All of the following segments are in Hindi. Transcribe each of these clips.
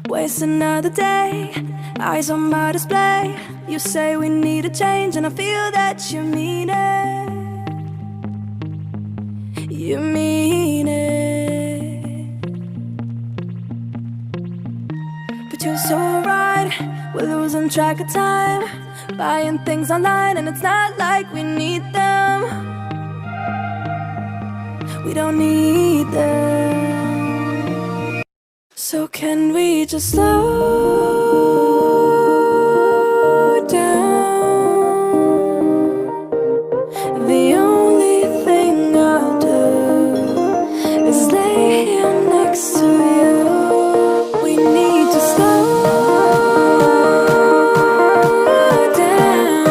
Waste another day, eyes on my display. You say we need a change and I feel that you mean it. You mean it. But you're so right, we're losing track of time, buying things online and it's not like we need them. We don't need them. So can we just slow down? The only thing I'll do is lay here next to you. We need to slow down.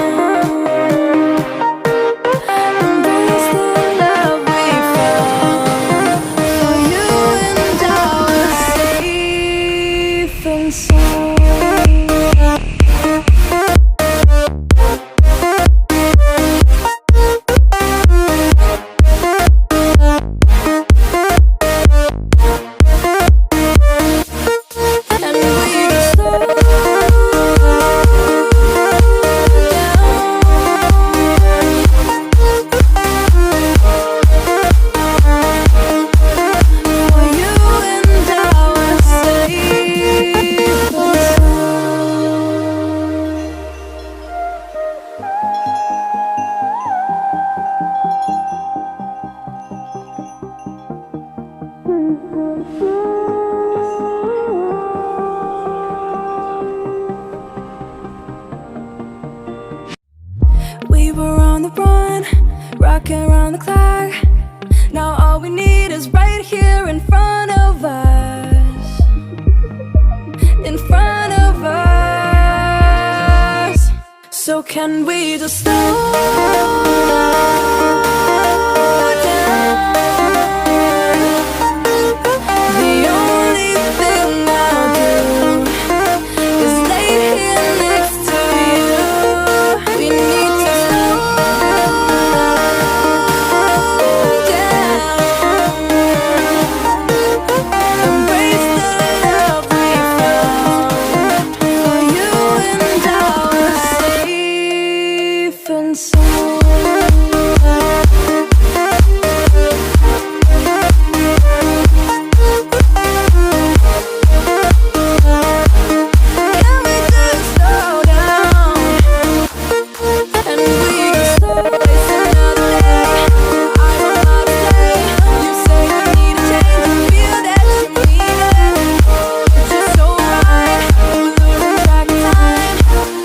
Embrace the love we found. For you and I were safe and sound. We were on the run, rocking around the clock. Now all we need is right here in front of us. In front of us. So can we just slow down? The only thing I'll do is lay here next to you. We need to slow down. Embrace the love we found. For you and I were safe and sound. Can we just slow down? And we just slow waste another day. I'm on my play. You say we need a change and feel that you mean it. It's just so right, we're losing track of time,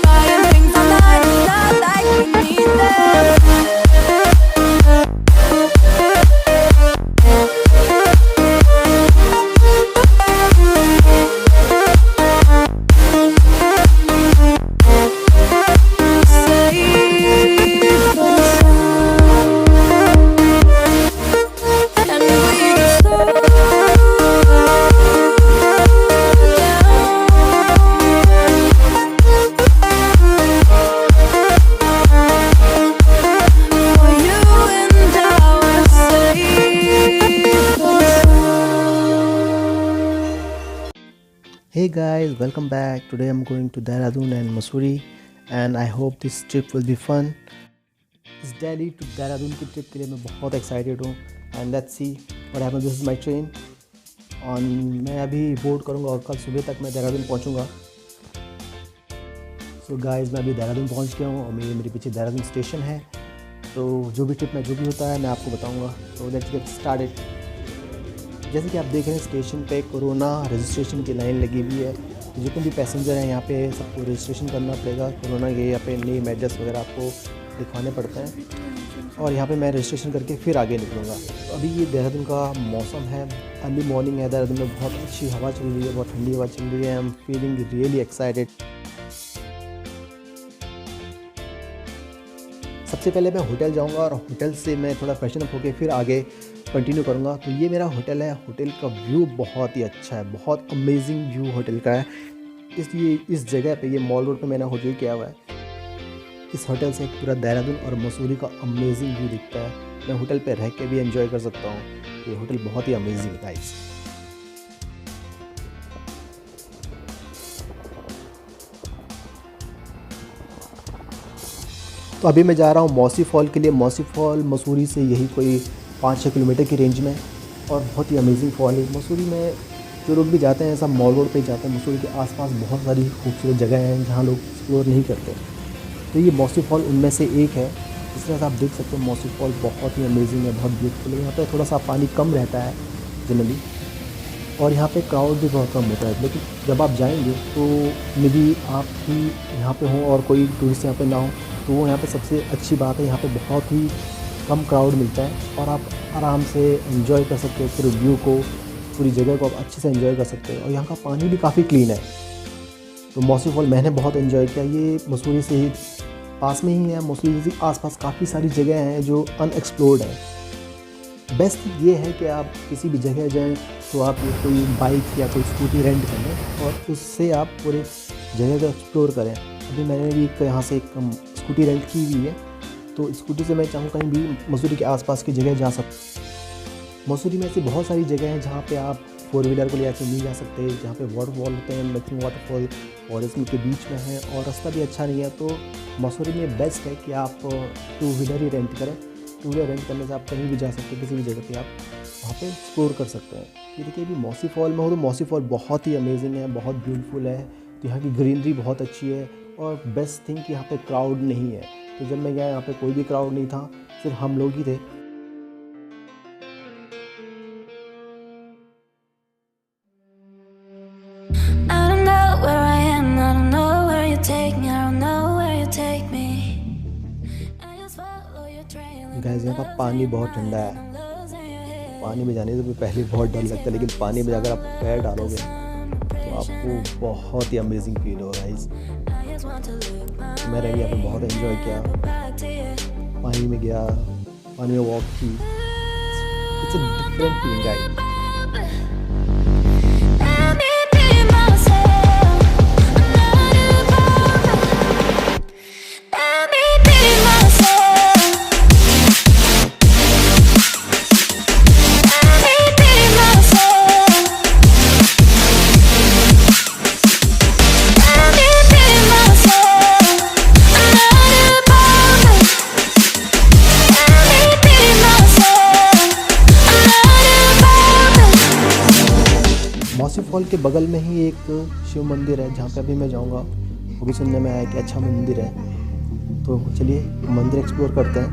buying things online, it's not like we need them. Hey guys, welcome back. Today I'm going to Dehradun and Mussoorie and I hope this trip will be fun. इस दिल्ली to देहरादून की ट्रिप के लिए मैं बहुत एक्साइटेड हूँ and let's see what happens. This is my train और मैं अभी बोर्ड करूँगा और कल सुबह तक मैं देहरादून पहुँचूँगा. सो गाइस, मैं अभी देहरादून पहुँच गया हूँ और मेरे पीछे देहरादून स्टेशन है. तो जो भी ट्रिप में जो भी होता है मैं आपको बताऊँगा. तो लेट्स गेट स्टार्टेड. जैसे कि आप देख रहे हैं स्टेशन पे कोरोना रजिस्ट्रेशन की लाइन लगी हुई है. जितने भी पैसेंजर हैं यहाँ पे सबको रजिस्ट्रेशन करना पड़ेगा. कोरोना के यहाँ पे नेम एड्रेस वगैरह आपको दिखवाने पड़ते हैं और यहाँ पे मैं रजिस्ट्रेशन करके फिर आगे निकलूँगा. तो अभी ये देहरादून का मौसम है, अर्ली मॉर्निंग है. देहरादून में बहुत अच्छी हवा चल रही है, बहुत ठंडी हवा चल रही है. I am feeling really excited. सबसे पहले मैं होटल जाऊँगा और होटल से मैं थोड़ा फ्रेशन अप होकर फिर आगे कंटिन्यू करूँगा. तो ये मेरा होटल है. होटल का व्यू बहुत ही अच्छा है, बहुत अमेजिंग व्यू होटल का है. इस जगह पे ये मॉल रोड पे मैंने होटल किया हुआ है. इस होटल से पूरा देहरादून और मसूरी का अमेजिंग व्यू दिखता है. मैं होटल पे रह के भी एंजॉय कर सकता हूँ. ये होटल बहुत ही अमेजिंग है गाइस. तो अभी मैं जा रहा हूँ मौसी फॉल के लिए। मौसी फॉल मसूरी से यही कोई 5-6 किलोमीटर की रेंज में है और बहुत ही अमेजिंग फॉल है। मसूरी में जो लोग भी जाते हैं सब मॉल रोड पे ही जाते हैं। मसूरी के आसपास बहुत सारी खूबसूरत जगह हैं जहाँ लोग एक्सप्लोर नहीं करते, तो ये मौसी फॉल उनमें से एक है। इस तरह से आप देख सकते हैं मौसी फॉल बहुत ही अमेजिंग है, बहुत ब्यूटीफुल है। यहाँ पे थोड़ा सा पानी कम रहता है जनरली और यहाँ पे क्राउड भी बहुत कम होता है, लेकिन जब आप जाएंगे तो मे बी आप ही यहाँ पे हों और कोई टूरिस्ट यहाँ पे ना हो, तो वो यहाँ पे सबसे अच्छी बात है। यहाँ पे बहुत ही कम क्राउड मिलता है और आप आराम से एंजॉय कर सकते हो पूरे व्यू को, पूरी जगह को आप अच्छे से एंजॉय कर सकते हो। और यहाँ का पानी भी काफ़ी क्लीन है। तो मौसी फॉल मैंने बहुत एंजॉय किया। ये मसूरी से ही पास में ही है। मसूरी से आसपास काफ़ी सारी जगह हैं जो अनएक्सप्लोर्ड हैं। बेस्ट ये है कि आप किसी भी जगह जाएं तो आप कोई बाइक या कोई स्कूटी रेंट कर लें और उससे आप पूरे जगह को एक्सप्लोर करें। अभी मैंने भी यहाँ से एक स्कूटी रेंट की हुई है, तो स्कूटी से मैं चाहूँ कहीं भी मसूरी के आसपास की जगह जा सकता। मसूरी में ऐसी बहुत सारी जगह हैं जहाँ पे आप 4 व्हीलर को ले आके नहीं जा सकते, जहाँ पे वाटरफॉल होते हैं, मैक्सिमम वाटरफॉल और इसमें के बीच में है और रास्ता भी अच्छा नहीं है। तो मसूरी में बेस्ट है कि आप 2 व्हीलर ही रेंट करें। 2 व्हीलर रेंट करने से आप कहीं भी जा सकते हैं, किसी भी जगह पे आप वहाँ पे एक्सप्लोर कर सकते हैं। ये देखिए अभी मौसी फॉल में हो तो मौसी फॉल बहुत ही अमेजिंग है, बहुत ब्यूटीफुल है। तो यहाँ की ग्रीनरी बहुत अच्छी है और बेस्ट थिंग कि यहाँ पे क्राउड नहीं है। तो जब मैं गया यहाँ पे कोई भी क्राउड नहीं था, सिर्फ हम लोग ही थे। I don't know where I am, I don't know where you take me, I don't know where you take me. I just follow your trail. Guys यहाँ का पानी बहुत ठंडा है। पानी में जाने से भी पहले बहुत डर लगता है, लेकिन पानी में अगर आप पैर डालोगे तो आपको बहुत ही अमेजिंग फील होगा गाइस। मैंने यहाँ पे बहुत एंजॉय किया, पानी में गया, पानी में वॉक की। It's a different feeling guys. मौसी फॉल के बगल में ही एक शिव मंदिर है जहाँ पे अभी मैं जाऊँगा। वो भी सुनने में आया कि अच्छा मंदिर है, तो चलिए मंदिर एक्सप्लोर करते हैं।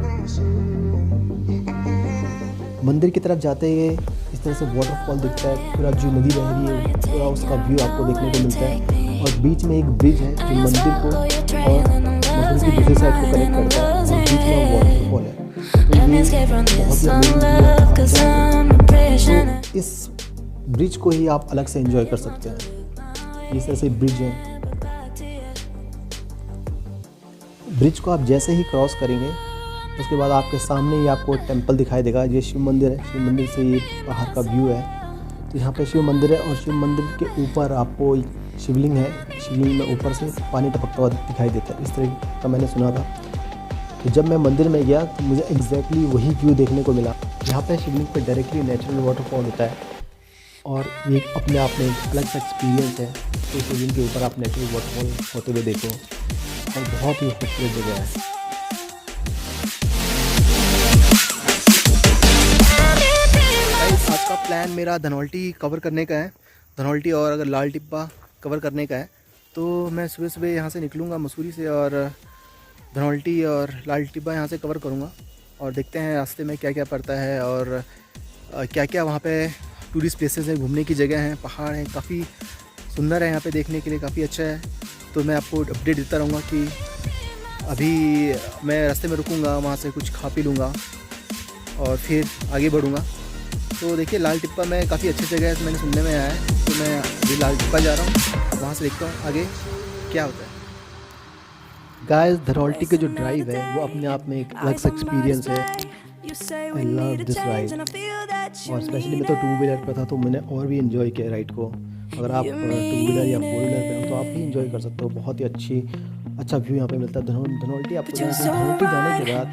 मंदिर की तरफ जाते ही इस तरह से वाटरफॉल दिखता है, पूरा जो नदी बह रही है पूरा उसका व्यू आपको देखने को मिलता है। और बीच में एक ब्रिज है जो मंदिर को और मंदिर की दूसरी साइड को कनेक्ट करता है और बीच में वाटरफॉल है। तो ये बहुत ही अमेजिंग। तो इस ब्रिज को ही आप अलग से एंजॉय कर सकते हैं। इस तरह से ब्रिज है। ब्रिज को आप जैसे ही क्रॉस करेंगे उसके बाद आपके सामने ही आपको टेंपल दिखाई देगा। ये शिव मंदिर है। शिव मंदिर से ये बाहर का व्यू है। तो यहाँ पे शिव मंदिर है और शिव मंदिर के ऊपर आपको शिवलिंग है। शिवलिंग में ऊपर से पानी टपकता हुआ दिखाई देता है, इस तरह का मैंने सुना था। तो जब मैं मंदिर में गया तो मुझे एग्जैक्टली वही व्यू देखने को मिला। यहाँ पे शिवलिंग पे डायरेक्टली नेचुरल वाटरफॉल होता है और ये अपने आप में एक अलग सा एक्सपीरियंस है। तो शिवलिंग के ऊपर आप नेचुरल वाटरफॉल होते हुए देखो और बहुत ही खूबसूरत जगह है। आज का प्लान मेरा धनौल्टी कवर करने का है, धनौल्टी और अगर लाल टिब्बा कवर करने का है। तो मैं सुबह सुबह यहाँ से निकलूँगा मसूरी से और धनौल्टी और लाल टिब्बा यहाँ से कवर करूँगा और देखते हैं रास्ते में क्या क्या पड़ता है और क्या क्या वहाँ पे टूरिस्ट प्लेसेस हैं, घूमने की जगह हैं, पहाड़ हैं, काफ़ी सुंदर है यहाँ पे देखने के लिए, काफ़ी अच्छा है। तो मैं आपको अपडेट देता रहूँगा कि अभी मैं रास्ते में रुकूँगा, वहाँ से कुछ खा पी लूँगा और फिर आगे बढ़ूँगा। तो देखिए लाल टिब्बा में काफ़ी अच्छी जगह है, मैंने सुनने में आया है। तो मैं अभी लाल टिब्बा जा रहा हूँ, वहाँ से देखता हूँ आगे क्या होता है। गाइस धनौल्टी के जो ड्राइव है वो अपने आप में एक अलग सा एक्सपीरियंस है। आई लव दिस राइड और स्पेशली मैं तो 2 व्हीलर पे था तो मैंने और भी इन्जॉय किया राइड को। अगर आप 2 व्हीलर या 4 व्हीलर पे हो तो आप भी इन्जॉय कर सकते हो। बहुत ही अच्छा व्यू यहाँ पे मिलता है। धनौल्टी आपको धनौल्टी जाने के बाद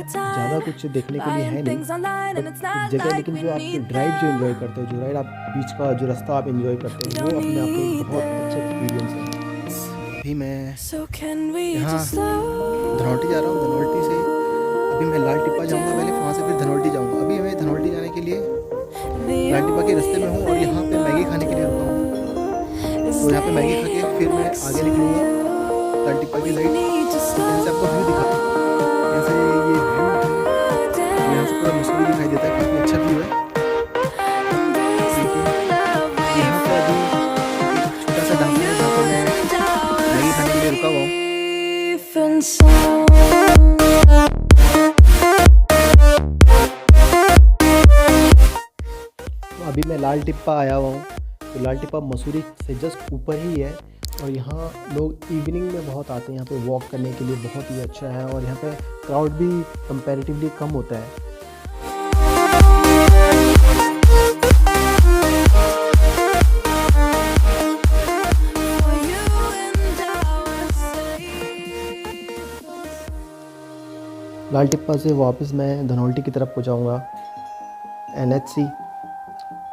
ज़्यादा कुछ देखने के लिए है नहीं बट जगह, लेकिन जो आप ड्राइव जो इन्जॉय करते हो, जो राइड आप बीच का जो रास्ता आप इन्जॉय करते हो वो अपने आप में बहुत अच्छा एक्सपीरियंस है। अभी मैं So can we यहाँ just slow धनौल्टी जा रहा हूँ। धनौल्टी से अभी मैं लाल टिप्पा जाऊँगा पहले, वहाँ से फिर धनौल्टी जाऊँगा। अभी मैं धनौल्टी जाने के लिए लाल टिप्पा के रास्ते में हूँ और यहाँ पे मैगी खाने के लिए रुका हूँ। तो यहाँ पे मैगी खा के फिर मैं आगे निकलूँगा लाल टिप्पा की साइड। need to slow यहाँ से आपको व्यू दिखाता हूँ। यहाँ से ये व्यू है, यहाँ से पूरा मसूरी दिखाई देता है, काफ़ी अच्छा व्यू है। यहाँ पे अभी एक छोटा सा ढाबा है जहाँ पे मैं मैगी खाने के लिए रुका हुआ हूँ। and sound. अभी मैं लाल टिप्पा आया हुआ हूँ। तो लाल टिप्पा मसूरी से जस्ट ऊपर ही है और यहाँ लोग इवनिंग में बहुत आते हैं यहाँ पे वॉक करने के लिए, बहुत ही अच्छा है। और यहाँ पे क्राउड भी कंपैरेटिवली कम होता है। For you and I would say. लाल टिप्पा से वापस मैं धनौल्टी की तरफ पहुँचाऊँगा। NH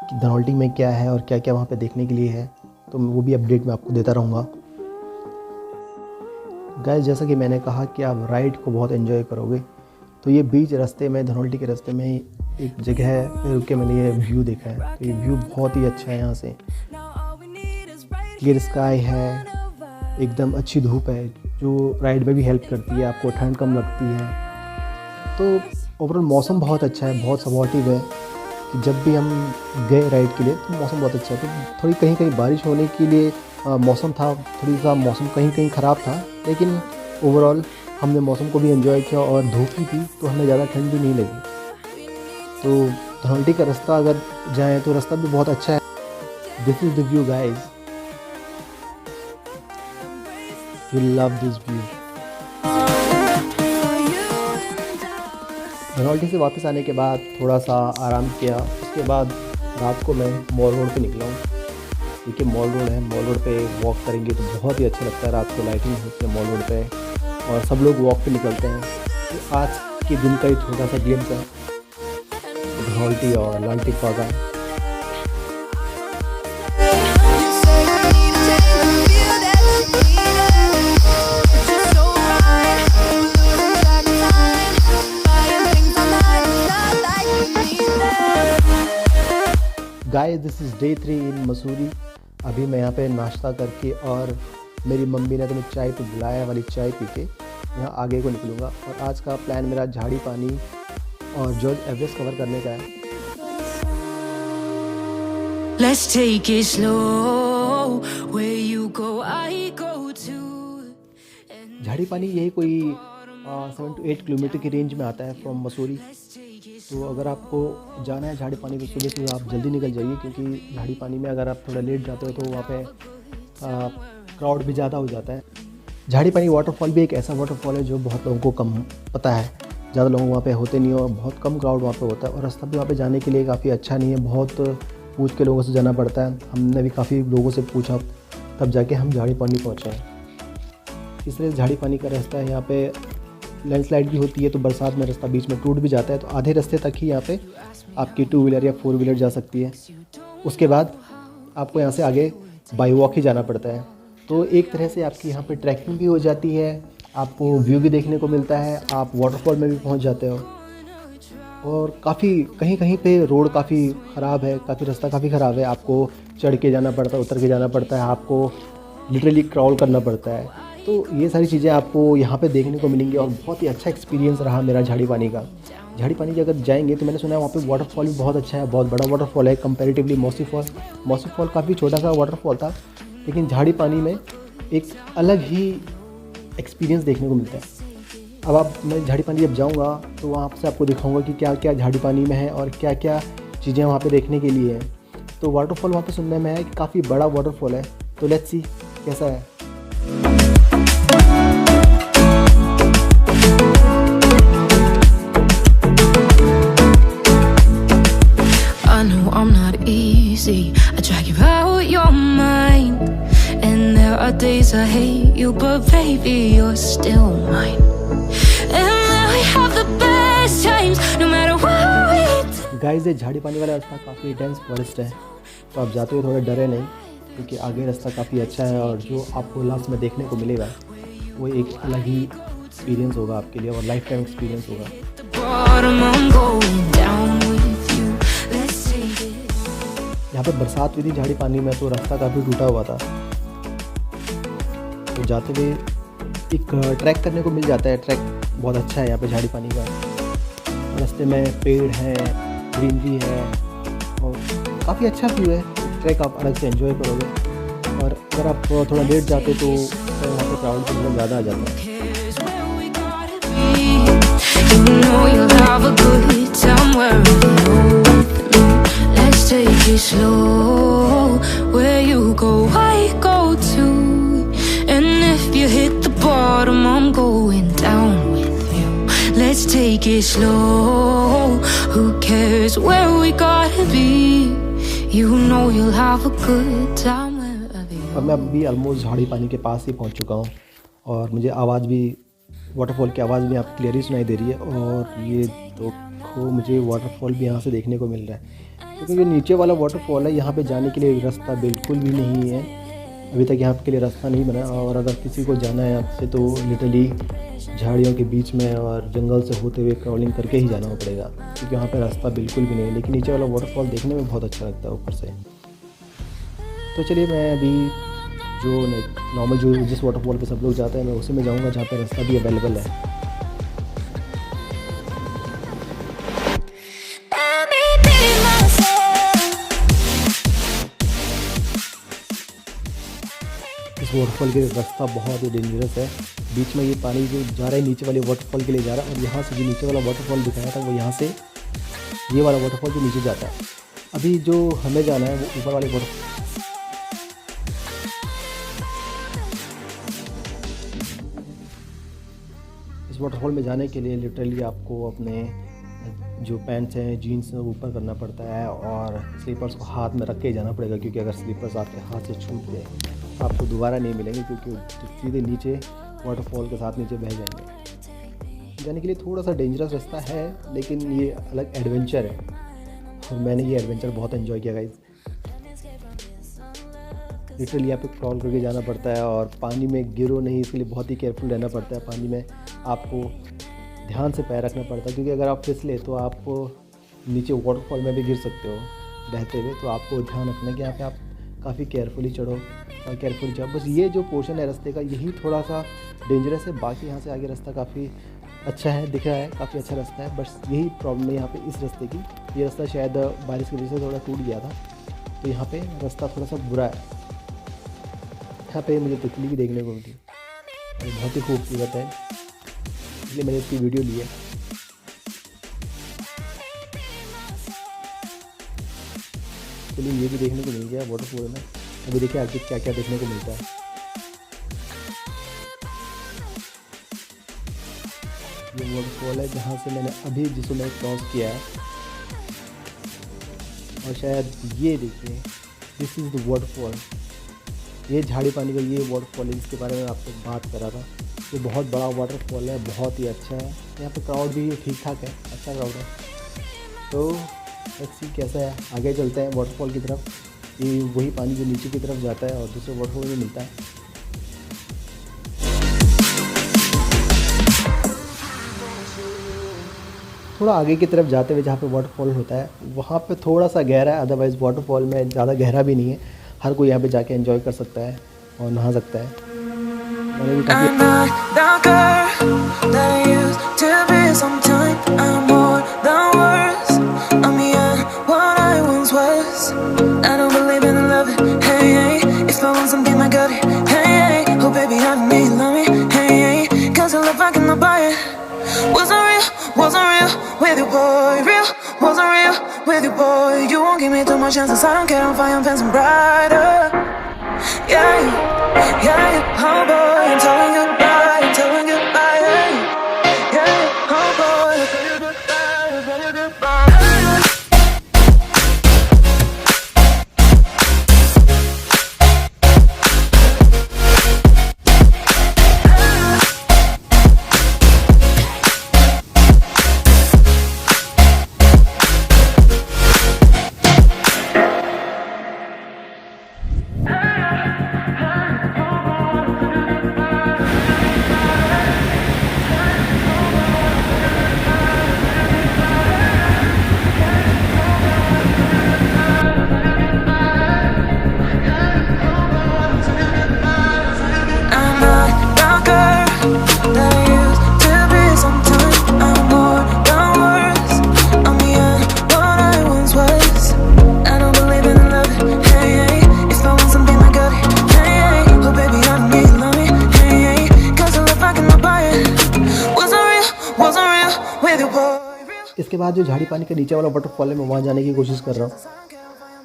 कि धनौल्टी में क्या है और क्या क्या वहाँ पे देखने के लिए है, तो वो भी अपडेट मैं आपको देता रहूँगा। गाइस, जैसा कि मैंने कहा कि आप राइड को बहुत एंजॉय करोगे, तो ये बीच रास्ते में धनौल्टी के रास्ते में एक जगह है, फिर रुक के मैंने ये व्यू देखा है। तो ये व्यू बहुत ही अच्छा है। यहाँ से क्लियर स्काई है, एकदम अच्छी धूप है जो राइड में भी हेल्प करती है, आपको ठंड कम लगती है। तो ओवरऑल मौसम बहुत अच्छा है, बहुत सपोर्टिव है। कि जब भी हम गए राइड के लिए तो मौसम बहुत अच्छा है। तो थोड़ी कहीं कहीं बारिश होने के लिए मौसम था, थोड़ी सा मौसम कहीं कहीं ख़राब था, लेकिन ओवरऑल हमने मौसम को भी एंजॉय किया और धूप भी थी तो हमें ज़्यादा ठंड भी नहीं लगी। तो धनौल्टी का रास्ता अगर जाएँ तो रास्ता भी बहुत अच्छा है। This is the view guys, you love this view. Dhanaulti से वापस आने के बाद थोड़ा सा आराम किया। उसके बाद रात को मैं मॉल रोड पे निकला हूँ। देखिए मॉल रोड है, मॉल रोड पे वॉक करेंगे तो बहुत ही अच्छा लगता है। रात को लाइटिंग होती है मॉल रोड पे और सब लोग वॉक पे निकलते हैं। तो आज के दिन का ही छोटा सा ग्लिम्स है धनौल्टी और लाल टिप्पा का। You say you need a change, feel that you need it. It's just so right, losing track of time, buying things online, it's not like you need them. Guys, this is day 3 इन मसूरी। अभी मैं यहाँ पे नाश्ता करके और मेरी मम्मी ने तो मुझे चाय पे बुलाया वाली चाय पी के यहाँ आगे को निकलूँगा। और आज का प्लान मेरा झाड़ी पानी और जॉर्ज एवरेस्ट कवर करने का है। Let's take it slow. Where you go, I go too. झाड़ी पानी यही कोई 7 to 8 किलोमीटर की रेंज में आता है फ्रॉम मसूरी। तो अगर आपको जाना है झाड़ी पानी को सुबह तो आप जल्दी निकल जाइए, क्योंकि झाड़ी पानी में अगर आप थोड़ा लेट जाते हो तो वहाँ पे क्राउड भी ज़्यादा हो जाता है। झाड़ी पानी वाटरफॉल भी एक ऐसा वाटरफॉल है जो बहुत लोगों को कम पता है, ज़्यादा लोग वहाँ पे होते नहीं और बहुत कम क्राउड वहाँ पे होता है। और रास्ता भी वहाँ पे जाने के लिए काफ़ी अच्छा नहीं है, बहुत पूछ के लोगों से जाना पड़ता है। हमने भी काफ़ी लोगों से पूछा तब जाके हम झाड़ी पानी पहुँचे हैं। इस तरह झाड़ी पानी का रास्ता है। यहाँ पे लैंडस्लाइड भी होती है तो बरसात में रास्ता बीच में टूट भी जाता है, तो आधे रास्ते तक ही यहाँ पे आपकी 2 व्हीलर या 4 व्हीलर जा सकती है। उसके बाद आपको यहाँ से आगे बाई वॉक ही जाना पड़ता है। तो एक तरह से आपकी यहाँ पे ट्रैकिंग भी हो जाती है, आपको व्यू भी देखने को मिलता है, आप वाटरफॉल में भी पहुँच जाते हो। और काफ़ी कहीं कहीं पे रोड काफ़ी ख़राब है, काफ़ी रास्ता काफ़ी ख़राब है, आपको चढ़ के जाना पड़ता है, उतर के जाना पड़ता है, आपको लिटरली क्रॉल करना पड़ता है। तो ये सारी चीज़ें आपको यहाँ पे देखने को मिलेंगी और बहुत ही अच्छा एक्सपीरियंस रहा मेरा झाड़ी पानी का। झाड़ी पानी अगर जाएंगे तो मैंने सुना है वहाँ पे वाटरफॉल भी बहुत अच्छा है, बहुत बड़ा वाटरफॉल है कंपैरेटिवली मौसी फॉल काफ़ी छोटा सा वाटरफॉल था, लेकिन झाड़ी पानी में एक अलग ही एक्सपीरियंस देखने को मिलता है। अब मैं झाड़ी पानी जब जाऊँगा तो वहाँ से आपको दिखाऊँगा कि क्या क्या झाड़ी पानी में है और क्या क्या चीज़ें वहाँ पर देखने के लिए हैं। तो वाटरफॉल वहाँ पर सुनने में है कि काफ़ी बड़ा वाटरफॉल है, तो लेट्स सी कैसा है। I know I'm not easy. I drag you out your mind, and there are days I hate you, but baby you're still mine. And now we have the best times, no matter what we do. Guys, ये झाड़ी पानी वाला रास्ता काफ़ी डेंस फॉरेस्ट है, तो आप जाते हुए थोड़ा डरे नहीं। क्योंकि आगे रास्ता काफ़ी अच्छा है और जो आपको लास्ट में देखने को मिलेगा वो एक अलग ही एक्सपीरियंस होगा आपके लिए और लाइफ टाइम एक्सपीरियंस होगा। Bottom, I'm going down with you. Let's take it. यहाँ पे बरसात हुई थी झाड़ी पानी में, तो रास्ता काफ़ी टूटा हुआ था। तो जाते हुए एक ट्रैक करने को मिल जाता है। ट्रैक बहुत अच्छा है यहाँ पे झाड़ी पानी का। रास्ते में पेड़ है, ग्रीनरी है और काफ़ी अच्छा व्यू है। ट्रैक आप अलग से एंजॉय करोगे। और अगर आप थोड़ा लेट जाते तो वहाँ पे क्राउड थोड़ा ज़्यादा आ जाता है। Here's where we gotta be. You know you'll have a good time wherever you're with me. Let's take it slow. Where you go, I go too. And if you hit the bottom, I'm going down with you. Let's take it slow. Who cares where we gotta be? You know you'll have a good time wherever you. अब मैं अभी ऑलमोस्ट झाड़ी पानी के पास ही पहुंच चुका हूं और मुझे आवाज़ भी, वाटरफॉल की आवाज़ भी आपको क्लियर ही सुनाई दे रही है। और ये तो मुझे वाटरफॉल भी यहाँ से देखने को मिल रहा है, क्योंकि जो नीचे वाला वाटरफॉल है यहाँ पे जाने के लिए रास्ता बिल्कुल भी नहीं है। अभी तक यहाँ के लिए रास्ता नहीं बना और अगर किसी को जाना है यहाँ से तो लिटरली झाड़ियों के बीच में और जंगल से होते हुए क्रॉलिंग करके ही जाना पड़ेगा, क्योंकि यहाँ पे रास्ता बिल्कुल भी नहीं है। लेकिन नीचे वाला वाटरफॉल देखने में बहुत अच्छा लगता है ऊपर से। तो चलिए मैं अभी जो नॉर्मल जो जिस वाटरफॉल पे सब लोग जाते हैं मैं उसी में जाऊँगा जहाँ पे रास्ता भी अवेलेबल है। इस वाटरफॉल के रास्ता बहुत ही डेंजरस है। बीच में ये पानी जो जा रहा है नीचे वाले वाटरफॉल के लिए जा रहा है और यहाँ से जो नीचे वाला वाटरफॉल दिखाया था वो यहाँ से ये वाला वाटरफॉल जो नीचे जाता है। अभी जो हमें जाना है वो ऊपर वाले वाटरफॉल। इस वाटरफॉल में जाने के लिए लिटरली आपको अपने जो पैंट्स हैं, जीन्स हैं, वो ऊपर करना पड़ता है और स्लीपर्स को हाथ में रख के जाना पड़ेगा, क्योंकि अगर स्लीपर्स आपके हाथ से छूट गए तो आपको दोबारा नहीं मिलेंगे, क्योंकि सीधे नीचे वाटरफॉल के साथ नीचे बह जाएंगे। जाने के लिए थोड़ा सा डेंजरस रास्ता है, लेकिन ये अलग एडवेंचर है और मैंने ये एडवेंचर बहुत एंजॉय किया गाइस। लिटरली यहाँ पे क्रॉल करके जाना पड़ता है और पानी में गिरो नहीं, इसके लिए बहुत ही केयरफुल रहना पड़ता है। पानी में आपको ध्यान से पैर रखना पड़ता है, क्योंकि अगर आप फिसले तो आप नीचे वाटरफॉल में भी गिर सकते हो बहते हुए। तो आपको ध्यान रखना है कि यहाँ पे आप काफ़ी केयरफुली चढ़ो और केयरफुली जाओ। बस ये जो पोर्शन है रास्ते का यही थोड़ा सा डेंजरस है, बाकी यहाँ से आगे रास्ता काफ़ी अच्छा है, दिख रहा है, काफ़ी अच्छा रास्ता है। बस यही प्रॉब्लम है यहाँ पे इस रास्ते की। ये रास्ता शायद बारिश की वजह से थोड़ा टूट गया था, तो यहाँ पे रास्ता थोड़ा सा बुरा है। यहाँ पे मुझे तितली भी देखने को मिली, बहुत ही खूबसूरत है, इसलिए मैंने इसकी वीडियो ली है। चलिए ये भी देखने को मिल गया वाटरफॉल में। अभी देखिए आगे क्या क्या देखने को मिलता है। ये वाटरफॉल है जहाँ से मैंने अभी जिसको मैंने क्रॉस किया है, और शायद ये देखिए दिस इज़ द वाटरफॉल। ये झाड़ी पानी का ये वाटरफॉल है जिसके बारे में आपको बात कर रहा था। ये बहुत बड़ा वाटरफॉल है, बहुत ही अच्छा है। यहाँ पे क्राउड भी ठीक ठाक है, अच्छा क्राउड है। तो लेट्स सी कैसा है, आगे चलते हैं वाटरफॉल की तरफ। ये वही पानी जो नीचे की तरफ जाता है और दूसरे वाटरफॉल में मिलता है। थोड़ा आगे की तरफ जाते हुए जहाँ पे वाटरफॉल होता है वहाँ पे थोड़ा सा गहरा है, अदरवाइज़ वाटरफॉल में ज़्यादा गहरा भी नहीं है। हर कोई यहाँ पे जाके एंजॉय कर सकता है और नहा सकता है। मैंने भी I'm not the girl that I used to be. Sometimes I'm more than words. I'm beyond what I once was. I don't believe in love. Hey, hey. If I want something, I got it. Hey, hey. Oh, baby, I need love me. Hey, hey. Cause your love, I cannot buy it. Wasn't real with you, boy. Real, wasn't real with you, boy. You won't give me too much chances. I don't care, I'm fine, I'm fancy brighter. Yeah. Oh boy, I'm telling goodbye, I'm telling goodbye. Yeah, oh boy, I'm telling goodbye, I'm telling goodbye. उसके बाद जो झाड़ी पानी के नीचे वाला वाटरफॉल है, मैं वहाँ जाने की कोशिश कर रहा हूँ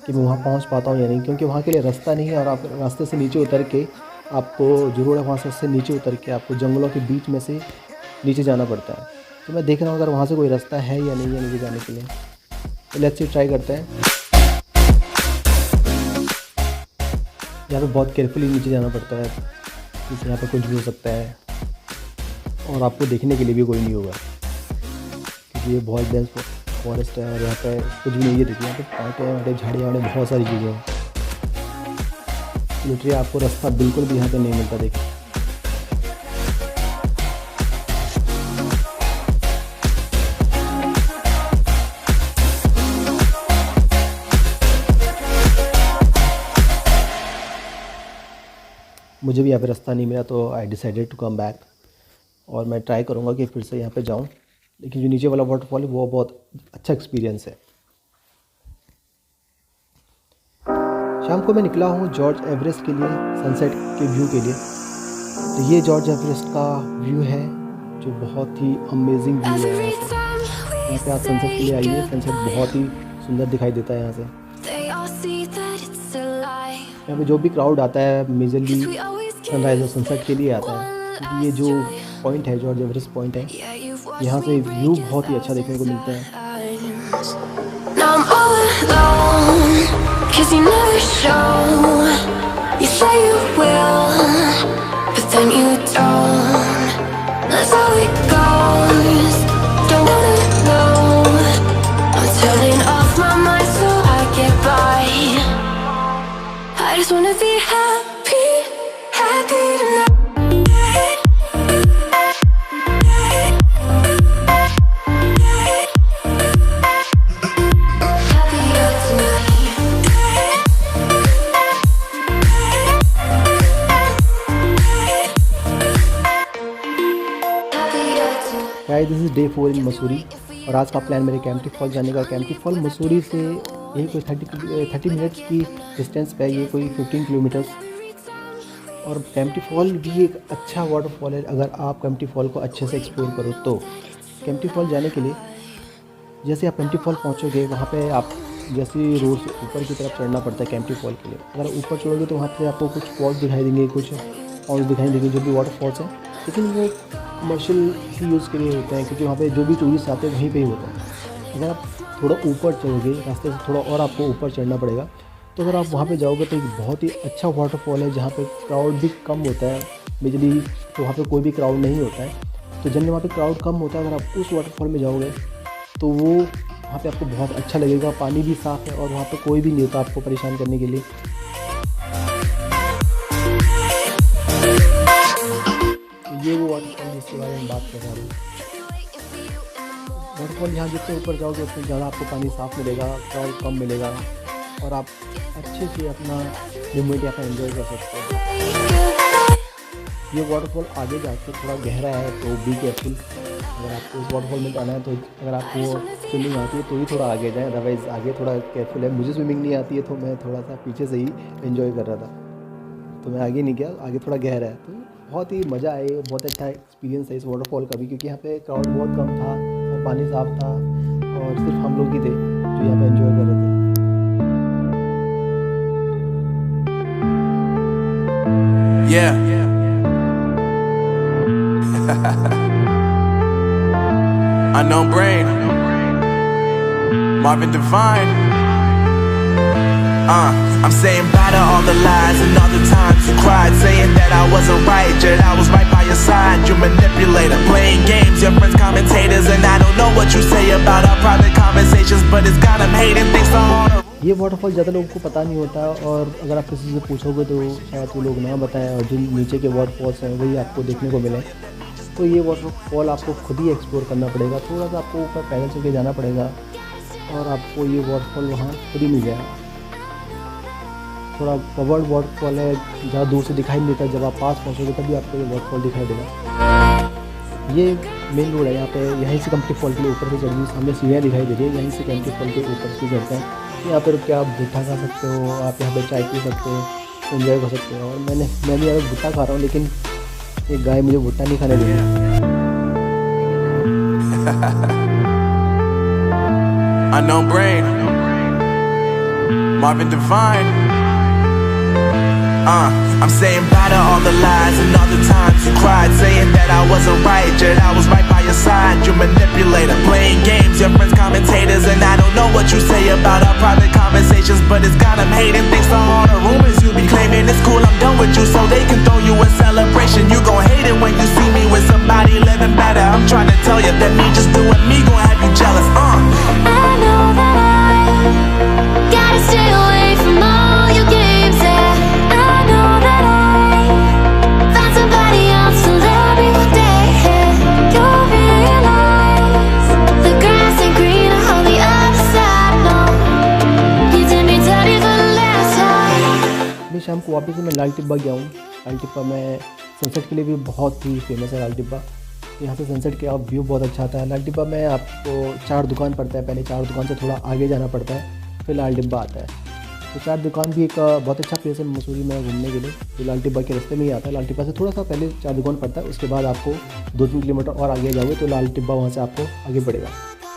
कि मैं वहाँ पहुँच पाता हूँ या नहीं, क्योंकि वहाँ के लिए रास्ता नहीं है और आप रास्ते से नीचे उतर के आपको ज़रूर है वहाँ से नीचे उतर के आपको जंगलों के बीच में से नीचे जाना पड़ता है। तो मैं देख रहा हूँ अगर वहाँ से कोई रास्ता है या नहीं है नीचे जाने के लिए। तो लेट्स सी ट्राई करते हैं। यहाँ पे बहुत केयरफुली नीचे जाना पड़ता है क्योंकि यहाँ पे कुछ भी हो सकता है और आपको देखने के लिए भी कोई नहीं होगा क्योंकि ये बहुत डेंस फॉरेस्ट है और यहाँ पे कुछ भी नहीं है। देखिए यहाँ पे पाटे वाटे झाड़ियाँ वाटे बहुत सारी चीज़ें हैं। लिटरली आपको रास्ता बिल्कुल भी यहाँ पे नहीं मिलता। देखिए मुझे भी यहाँ पे रास्ता नहीं मिला तो I decided to come back और मैं ट्राई करूँगा कि फिर से यहाँ पे जाऊँ। लेकिन जो नीचे वाला वाटरफॉल है वो बहुत अच्छा एक्सपीरियंस है। शाम को मैं निकला हूँ जॉर्ज एवरेस्ट के लिए, सनसेट के व्यू के लिए। तो ये जॉर्ज एवरेस्ट का व्यू है जो बहुत ही अमेजिंग व्यू है। यहाँ पे आप सनसेट के लिए आइए, सनसेट बहुत ही सुंदर दिखाई देता है यहाँ से। यहाँ पे जो भी क्राउड आता है मेजरली सनराइज और सनसेट के लिए आता है क्योंकि ये जो पॉइंट है जॉर्ज एवरेस्ट पॉइंट है, यहाँ से व्यू बहुत ही अच्छा देखने को मिलता है। Now I'm all alone, 'cause you never show. You say you will, but then you don't. That's how it goes. Don't wanna know. I'm turning off my mind so I get by. I just wanna be happy, happy tonight. Guys this is day 4 इन मसूरी और आज का प्लान मेरे कैंपटी फॉल जाने का। कैंपटी फॉल मसूरी से यही कोई 30 मिनट्स की डिस्टेंस पे है, ये कोई 15 किलोमीटर्स। और कैंपटी फॉल भी एक अच्छा वाटरफॉल है अगर आप कैंपटी फॉल को अच्छे से एक्सप्लोर करो तो। कैंपटी फॉल जाने के लिए जैसे आप कैंपटी फॉल पहुँचोगे वहाँ पे आप जैसे रोड से ऊपर की तरफ चढ़ना पड़ता है कैंपटी फॉल के लिए। अगर ऊपर चढ़ोगे तो वहाँ पे आपको कुछ फॉल्स दिखाई देंगे, कुछ फॉल्स दिखाई देंगे जो भी वाटरफॉल्स हैं, लेकिन वो कमर्शियल यूज़ के लिए होते हैं क्योंकि वहाँ पे जो भी टूरिस्ट आते हैं वहीं पे ही होता है। अगर आप थोड़ा ऊपर चढ़ोगे रास्ते से थोड़ा और आपको ऊपर चढ़ना पड़ेगा, तो अगर आप वहाँ पे जाओगे तो एक बहुत ही अच्छा वाटरफॉल है जहाँ पे क्राउड भी कम होता है मेजरली, तो वहाँ पे कोई भी क्राउड नहीं होता है। तो जनरली वहाँ पे क्राउड कम होता है। अगर आप उस वाटरफॉल में जाओगे तो वो वहाँ पे आपको बहुत अच्छा लगेगा। पानी भी साफ़ है और वहाँ पे कोई भी नहीं होता आपको परेशान करने के लिए। ये वो वाटरफॉल जिसके बारे में बात कर रहा हूँ। वाटरफॉल यहाँ जितने ऊपर जाओगे उतने ज़्यादा आपको पानी साफ़ मिलेगा, क्राउड कम मिलेगा और आप अच्छे से अपना मोमेंट यहाँ पर एंजॉय कर सकते हैं। ये वाटरफॉल आगे जाकर थोड़ा गहरा है तो बी केयरफुल। अगर आपको इस वाटरफॉल में जाना है तो अगर आपको स्विमिंग आती है तो ही थोड़ा आगे जाएँ, अदरवाइज़ आगे थोड़ा केयरफुल है। मुझे स्विमिंग नहीं आती है तो मैं थोड़ा सा पीछे से ही एंजॉय कर रहा था, तो मैं आगे नहीं गया, आगे थोड़ा गहरा है। तो बहुत ही मज़ा आया, बहुत अच्छा एक्सपीरियंस है इस वाटरफॉल का भी क्योंकि यहाँ पे क्राउड बहुत कम था और पानी साफ था और सिर्फ हम लोग ही थे जो यहाँ पे एंजॉय कर रहे थे। Yeah. Unknown Brain, Marvin Devine. I'm saying bye to all the lies and all the times you cried, saying that I wasn't right, yet I was right by your side. You manipulator, playing games, your friends commentators, and I don't know what you say about our private conversations, but it's got them hating things so hard. ये वाटरफॉल ज़्यादा लोगों को पता नहीं होता और अगर आप किसी से पूछोगे तो शायद वो लोग ना बताएं और जिन नीचे के वाटरफॉल्स हैं वही आपको देखने को मिले। तो ये वाटरफॉल आपको खुद ही एक्सप्लोर करना पड़ेगा, थोड़ा सा आपको ऊपर पैदल चल के जाना पड़ेगा और आपको ये वाटरफॉल वहाँ खुद ही मिल जाएगा। थोड़ा कवर्ड वाटरफॉल है, ज़्यादा दूर से दिखाई नहीं देता, जब आप पास पहुँचोगे तभी आपको ये वाटरफॉल दिखाई देगा। ये मेन रोड है, यहाँ पे यहीं से कैंपटी फॉल के लिए ऊपर से चढ़ने सामने सीढ़ियाँ दिखाई दे रही है, यहीं से कैंपटी फॉल के ऊपर से चढ़ते हैं। यहाँ पर क्या आप भुट्टा खा सकते हो, आप यहाँ पर चाय पी सकते हो, एंजॉय कर सकते हो। और मैं भी यहाँ पर भुट्टा खा रहा हूँ लेकिन एक गाय मुझे भुट्टा नहीं खाने देगी। Unknown Brain, Marvin Devine. I'm saying bye to all the lies and all the times you cried, saying that I wasn't right, yet I was right by your side. You manipulator, playing games, your friends commentators, and I don't know what you say about our private conversations, but it's got them hating. Thanks to all the rumors you be claiming. It's cool, I'm done with you, so they can throw you a celebration. You gon' hate it when you see me with somebody living better. I'm trying to tell you that me just doing me gon' have you jealous. I know that I gotta stay away from all your games, yeah. I know that I found somebody else to love me one day, yeah. You'll realize the grass ain't greener on the other side, no. You did me dirty for the last time. अभी शाम को वापस मैं लाल टिब्बा गया हूँ। लाल टिब्बा में सनसेट के लिए भी बहुत ही फेमस है लाल टिब्बा। यहाँ से सनसेट का व्यू बहुत अच्छा आता है। लाल टिब्बा में आपको 4 दुकान पड़ता है, पहले 4 दुकान से थोड़ा आगे जाना पड़ता है, फिर लाल टिब्बा आता है। तो 4 दुकान भी एक बहुत अच्छा प्लेस है मसूरी में घूमने के लिए, जो लाल टिब्बा के रास्ते में ही आता है। लाल टिब्बा से थोड़ा सा पहले 4 दुकान पड़ता है, उसके बाद आपको 2-3 किलोमीटर और आगे जाओगे तो लाल टिब्बा वहाँ से आपको आगे पड़ेगा।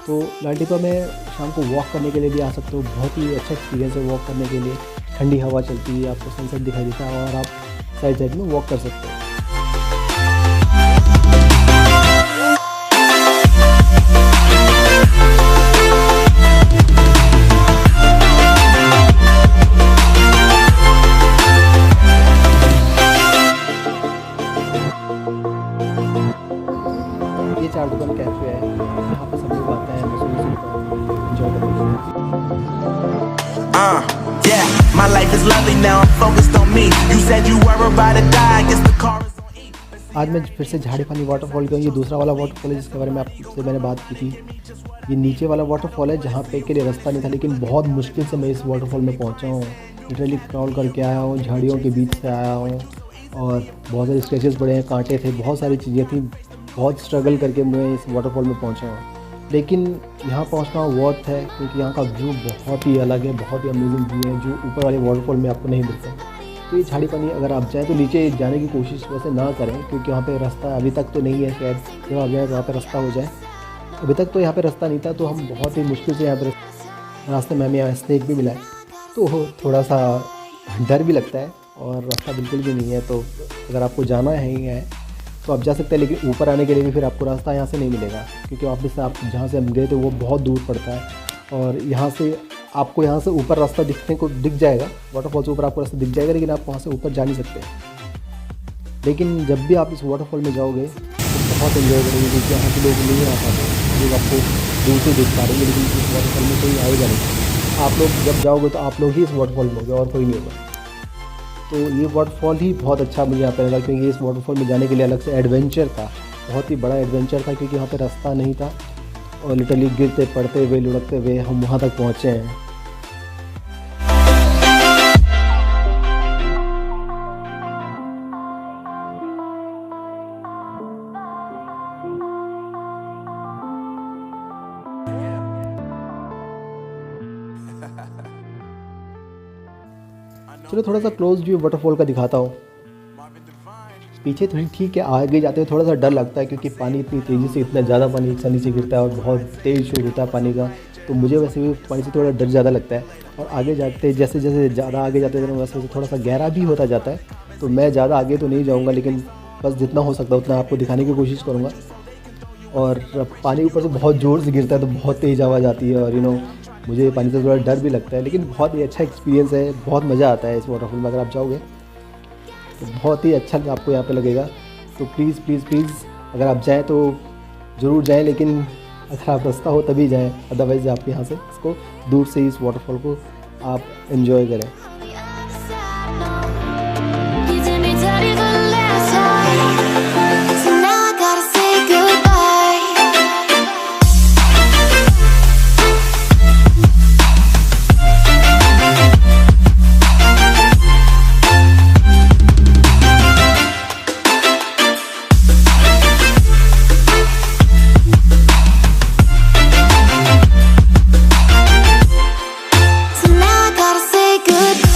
तो लाल टिब्बा में शाम को वॉक करने के लिए भी आ सकते हो, बहुत ही अच्छा एक्सपीरियंस है वॉक करने के लिए। ठंडी हवा चलती है, आपको सनसेट दिखाई देता है और आप साइड साइड में वॉक कर सकते हो। ये 4 दुकान कैफ़े है, यहाँ पे सब लोग आते हैं मसूरी से एंजॉय करने के लिए। Yeah, my life is lovely now, I'm focused on me. You said you were about to die, I guess the car is on E. आज मैं फिर से झाड़ी पानी वाटरफॉल गया हूँ। ये दूसरा वाला वाटरफॉल है जिसके बारे में आपसे मैंने बात की थी। ये नीचे वाला वाटरफॉल है जहाँ पे के लिए रास्ता नहीं था, लेकिन बहुत मुश्किल से मैं इस वाटरफॉल में पहुँचा हूँ। लिटरली क्रॉल करके आया हूँ, झाड़ियों के बीच से आया हूँ और बहुत सारे स्केचेस पड़े हैं, कांटे थे, बहुत सारी चीज़ें थी। बहुत स्ट्रगल करके मैं इस वाटरफॉल में पहुँचा हूँ, लेकिन यहाँ पहुँचना वर्थ है क्योंकि यहाँ का व्यू बहुत ही अलग है, बहुत ही अमेजिंग व्यू है जो ऊपर वाले वाटरफॉल में आपको नहीं मिलता। तो ये झाड़ी पानी अगर आप जाएँ तो नीचे जाने की कोशिश वैसे ना करें क्योंकि वहाँ पे रास्ता अभी तक तो नहीं है, शायद जब आप जाए तो वहाँ पे रास्ता हो जाए। अभी तक तो यहाँ पे रास्ता नहीं था, तो हम बहुत ही मुश्किल से यहाँ पर रास्ते में हमें यहाँ स्नेक भी मिला है, तो थोड़ा सा डर भी लगता है और रास्ता बिल्कुल भी नहीं है। तो अगर आपको जाना है तो आप जा सकते हैं, लेकिन ऊपर आने के लिए भी फिर आपको रास्ता यहाँ से नहीं मिलेगा क्योंकि वापस से आप जहाँ से हम गए थे वो बहुत दूर पड़ता है और यहाँ से आपको यहाँ से ऊपर रास्ता दिख जाएगा, वाटरफॉल से ऊपर आपको रास्ता दिख जाएगा, लेकिन आप वहाँ से ऊपर जा नहीं सकते। लेकिन जब भी आप इस वाटरफॉल में जाओगे तो बहुत एंजॉय करेंगे क्योंकि यहाँ के लोग नहीं आ पाते, लोग आपको दूर से देख पा रहे हैं, लेकिन इस वाटरफॉल में कोई आएगा नहीं। आप लोग जब जाओगे तो आप लोग ही इस वाटरफॉल में होंगे और कोई नहीं होगा। तो ये वाटरफॉल ही बहुत अच्छा मुझे यहाँ पे लगा क्योंकि इस वाटरफॉल में जाने के लिए अलग से एडवेंचर था, बहुत ही बड़ा एडवेंचर था क्योंकि यहाँ पे रास्ता नहीं था और लिटरली गिरते पड़ते हुए लुढ़कते हुए हम वहाँ तक पहुँचे हैं। चलो थोड़ा सा क्लोज व्यू वाटरफॉल का दिखाता हूँ। पीछे थोड़ी ठीक है, आगे जाते हुए थोड़ा सा डर लगता है क्योंकि पानी इतनी तेज़ी से, इतना ज़्यादा पानी एक साथ नीचे गिरता है और बहुत तेज़ शोर होता है पानी का, तो मुझे वैसे भी पानी से थोड़ा डर ज़्यादा लगता है। और आगे जाते जैसे जैसे ज़्यादा आगे जाते हैं वैसे थोड़ा सा गहरा भी होता जाता है, तो मैं ज़्यादा आगे तो नहीं जाऊँगा, लेकिन बस जितना हो सकता है उतना आपको दिखाने की कोशिश करूँगा। और पानी ऊपर से बहुत ज़ोर से गिरता है तो बहुत तेज़ आवाज़ आती है और मुझे पानी से थोड़ा डर भी लगता है, लेकिन बहुत ही अच्छा एक्सपीरियंस है, बहुत मज़ा आता है इस वाटरफॉल में। अगर आप जाओगे तो बहुत ही अच्छा आपको यहाँ पे लगेगा। तो प्लीज़ प्लीज़ प्लीज़ अगर आप जाएँ तो ज़रूर जाएँ, लेकिन अगर आप रास्ता हो तभी जाएँ, अदरवाइज़ आप यहाँ से इसको दूर से इस वाटरफॉल को आप एंजॉय करें। You did me dirty for the last time, so now I gotta say goodbye. So now I gotta say goodbye.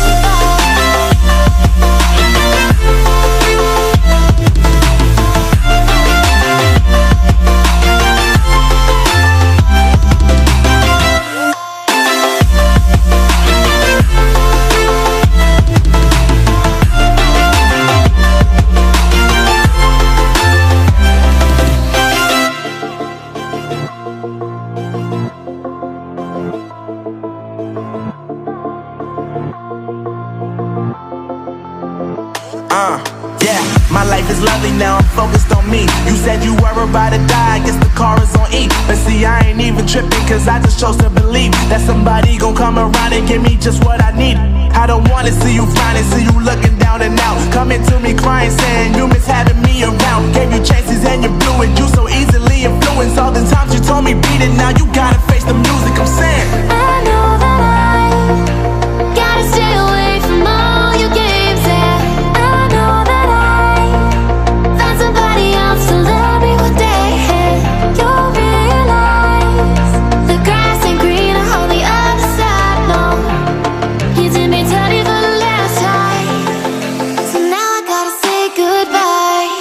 Yeah, my life is lovely now, I'm focused on me. You said you were about to die, I guess the car is on E. But see, I ain't even tripping, cause I just chose to believe that somebody gon' come around and give me just what I need. I don't wanna see you finding, see you looking down and out, coming to me crying, saying you miss having me around. Gave you chances and you blew it, you so easily influenced. All the times you told me beat it, now you gotta face the music, I'm saying I know that I gotta stay away from all your games, yeah. I know that I found somebody else to love me one day. You'll realize the grass ain't greener on the other side, no. You did me dirty for the last time, so now I gotta say goodbye.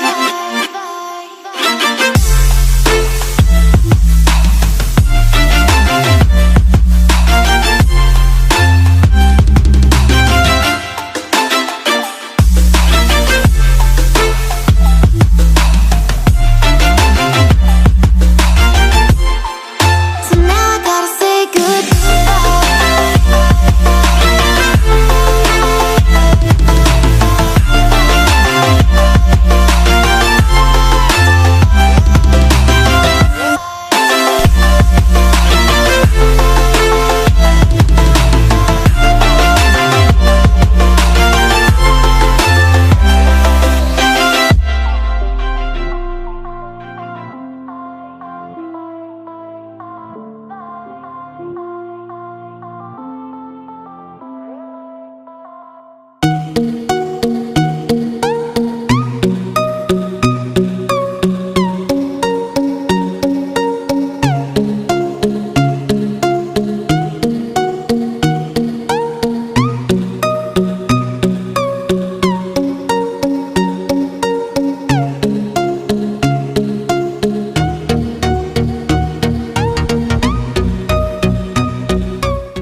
So now I gotta say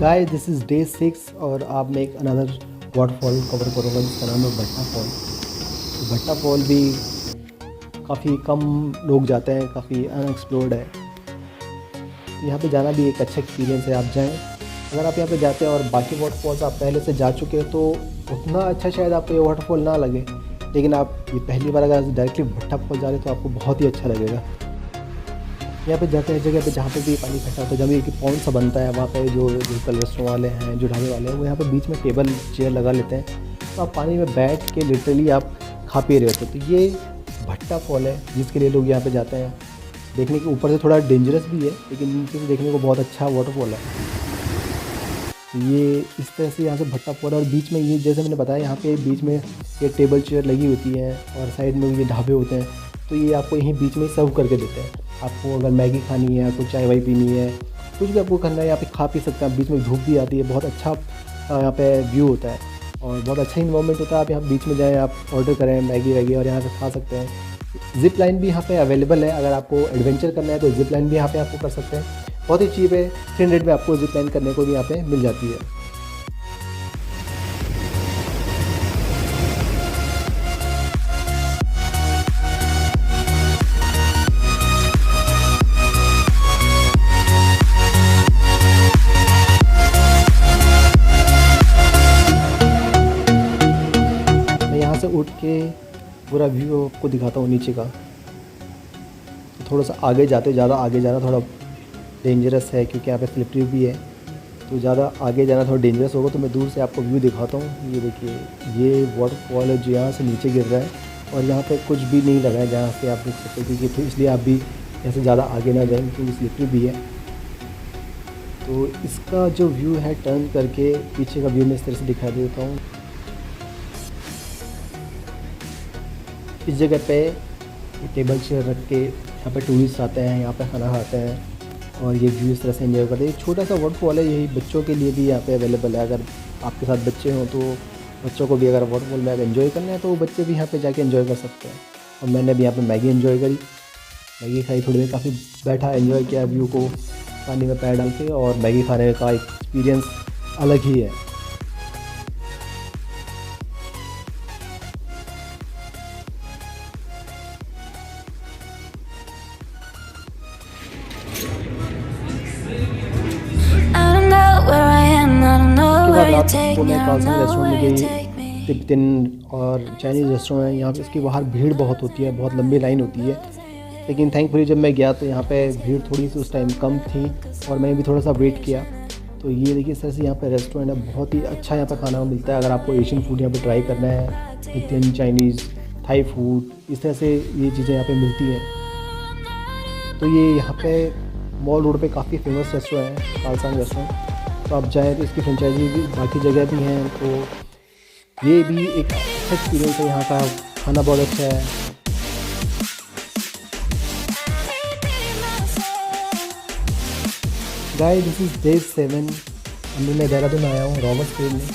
guys this is day 6 और आप मैं एक अनदर वाटरफॉल कवर करूँगा जिसका नाम है भट्टा फॉल। तो भट्टा फॉल भी काफ़ी कम लोग जाते हैं, काफ़ी अनएक्सप्लोर्ड है। तो यहाँ पे जाना भी एक अच्छा एक्सपीरियंस है, आप जाएं। अगर आप यहाँ पे जाते हैं और बाकी वाटरफॉल्स आप पहले से जा चुके हैं तो उतना अच्छा शायद आपको ये वाटरफॉल ना लगे, लेकिन आप ये पहली बार अगर डायरेक्टली भट्टा फॉल जा रहे हैं तो आपको बहुत ही अच्छा लगेगा। यहाँ पे जाते हैं जगह पे जहाँ पे भी पानी इकट्ठा होता है, जब एक पॉन्ड सा बनता है वहाँ पे जो लोकल रेस्टोरेंट वाले हैं, जो ढाबे वाले हैं, वो यहाँ पे बीच में टेबल चेयर लगा लेते हैं, तो आप पानी में बैठ के लिटरली आप खा पी रहे होते। तो ये भट्टा फॉल है जिसके लिए लोग यहाँ पे जाते हैं। देखने के ऊपर से थोड़ा डेंजरस भी है, लेकिन नीचे से देखने को बहुत अच्छा वाटरफॉल है। तो ये इस तरह से यहाँ से भट्टा फॉल है और बीच में ये जैसे मैंने बताया यहाँ पे बीच में ये टेबल चेयर लगी होती हैं और साइड में ये ढाबे होते हैं, तो ये आपको यहीं बीच में सर्व करके देते हैं। आपको अगर मैगी खानी है, आपको चाय वाय पीनी है, कुछ भी आपको करना है यहाँ पे खा पी सकते हैं। बीच में धूप भी आती है, बहुत अच्छा यहाँ पे व्यू होता है और बहुत अच्छा इन्वायरमेंट होता है। आप यहाँ बीच में जाएँ, आप ऑर्डर करें मैगी वैगी और यहाँ पे खा सकते हैं। ज़िप लाइन भी यहाँ पे अवेलेबल है, अगर आपको एडवेंचर करना है तो ज़िप लाइन भी यहाँ पे आपको कर सकते हैं। बहुत ही चीप है, 300 में आपको ज़िप लाइन करने को भी यहाँ पे मिल जाती है। से उठ के पूरा व्यू आपको दिखाता हूँ नीचे का। तो थोड़ा सा आगे जाते, ज़्यादा आगे जाना थोड़ा डेंजरस है क्योंकि यहाँ पे स्लिपरी भी है, तो ज़्यादा आगे जाना थोड़ा डेंजरस होगा। तो मैं दूर से आपको व्यू दिखाता हूँ। ये देखिए, ये वाटरफॉल है जो यहाँ से नीचे गिर रहा है और यहाँ पे कुछ भी नहीं लगा है जहाँ से आप देख सकते हैं, क्योंकि इसलिए आप भी यहाँ से ज़्यादा आगे ना जाएँ क्योंकि स्लिपरी भी है। तो इसका जो व्यू है टर्न करके पीछे का व्यू मैं इस तरह से दिखा देता हूँ। इस जगह पे टेबल चेयर रख के यहाँ पे टूरिस्ट आते हैं, यहाँ पे खाना खाते हैं और ये व्यू इस तरह से एंजॉय करते हैं। छोटा सा वाटरफॉल है, यही बच्चों के लिए भी यहाँ पे अवेलेबल है। अगर आपके साथ बच्चे हों तो बच्चों को भी अगर वाटरफॉल में अगर एंजॉय करना है तो बच्चे भी यहाँ पे जाके एंजॉय कर सकते हैं। और मैंने भी यहाँ पे मैगी एंजॉय करी, मैगी खाई, थोड़ी देर काफ़ी बैठा एंजॉय किया व्यू को, पानी में पैर डाल के। और मैगी खाने का एक्सपीरियंस अलग ही है। I don't know where I am, I don't know where you रात take को me, मैं I don't पास में know रेस्टोरेंट where में you गई, take me. तिब्बतन और चाइनीज़ रेस्टोरेंट है। यहाँ पे इसके बाहर भीड़ बहुत होती है, बहुत लंबी लाइन होती है, लेकिन थैंकफुली जब मैं गया तो यहाँ पे भीड़ थोड़ी सी उस टाइम कम थी और मैंने भी थोड़ा सा वेट किया। तो ये देखिए इस तरह से यहाँ पे रेस्टोरेंट है, बहुत ही अच्छा यहाँ पे खाना मिलता है। अगर आपको एशियन फूड यहाँ पे ट्राई करना है, तिब्बतन, चाइनीज़, थाई फूड, इस तरह से ये चीज़ें यहाँ पे मिलती हैं। तो ये यहाँ पे मॉल रोड पे काफ़ी फेमस रेस्टोरेंट है, खालसांग रेस्टोरेंट। तो आप जाएँ तो इसकी फ्रेंचाइजी भी बाकी जगह भी हैं, तो ये भी एक अच्छा एक्सपीरियंस है। यहाँ का खाना बहुत अच्छा है। Guys this is day 7। अभी मैं देहरादून आया हूँ रॉबर्ट्स केव में,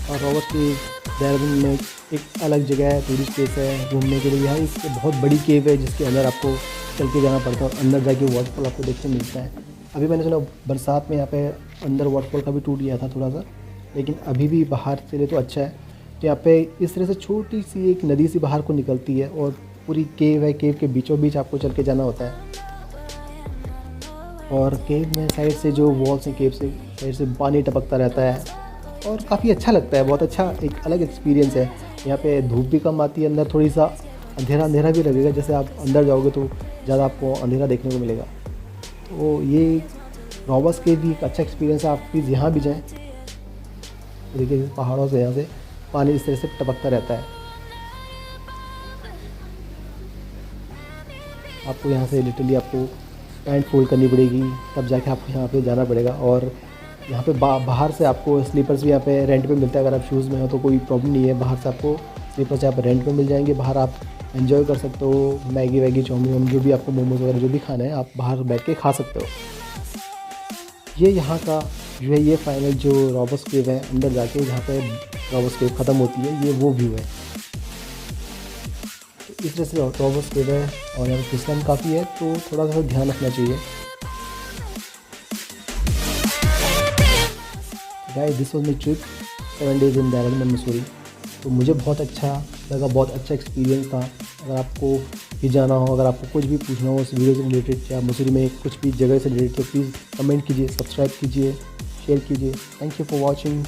और रॉबर्ट्स केव देहरादून में एक अलग जगह है, टूरिस्ट प्लेस है घूमने के लिए। यहाँ एक बहुत बड़ी केव है जिसके अंदर आपको चल के जाना पड़ता है और अंदर जाके वाटरफॉल आपको देखने मिलता है। अभी मैंने सुना बरसात में यहाँ पे अंदर वाटरफॉल का भी टूट गया था थोड़ा सा, लेकिन अभी भी बाहर से ले तो अच्छा है। तो यहाँ पे इस तरह से छोटी सी एक नदी सी बाहर को निकलती है और पूरी केव है। केव के बीचों बीच आपको चल के जाना होता है, और केव में साइड से जो वॉल्स हैं केव से साइड से पानी टपकता रहता है और काफ़ी अच्छा लगता है। बहुत अच्छा एक अलग एक्सपीरियंस है। यहाँ पे धूप भी कम आती है, अंदर थोड़ी सा अंधेरा भी लगेगा। जैसे आप अंदर जाओगे तो ज़्यादा आपको अंधेरा देखने को मिलेगा। तो ये रॉबर्ट्स केव भी एक अच्छा एक्सपीरियंस है। आप प्लीज़ यहाँ भी जाएँ। देखिए पहाड़ों से यहाँ से पानी इस तरह से टपकता रहता है। आपको यहाँ से लिटरली आपको पैंट फोल्ड करनी पड़ेगी, तब जाके आपको यहाँ पे जाना पड़ेगा। और यहाँ पे बाहर से आपको स्लीपर्स भी यहाँ पे रेंट पे मिलता है। अगर आप शूज़ में हो तो कोई प्रॉब्लम नहीं है, बाहर से आपको स्लीपर्स यहाँ पे रेंट पे मिल जाएंगे। बाहर आप एंजॉय कर सकते हो, मैगी वैगी, चाउमीन, जो भी आपको मोमोज वगैरह जो भी खाना है आप बाहर बैठ के खा सकते हो। ये यहाँ का जो है, ये फाइनल जो रॉबर्ट्स केव है अंदर जाके जहाँ पे रॉबर्ट्स केव ख़त्म होती है, ये वो व्यू है। तो इस तरह से रॉबर्ट्स केव है और यहाँ पर फिसलन काफ़ी है, तो थोड़ा सा ध्यान रखना चाहिए। Guys this was my trip 7 days इन देहरादून मसूरी। तो मुझे बहुत अच्छा लगा, बहुत अच्छा एक्सपीरियंस था। अगर आपको भी जाना हो, अगर आपको कुछ भी पूछना हो इस वीडियो से रिलेटेड या मसूरी में कुछ भी जगह से रिलेटेड, तो प्लीज़ कमेंट कीजिए, सब्सक्राइब कीजिए, शेयर कीजिए। Thank you for watching.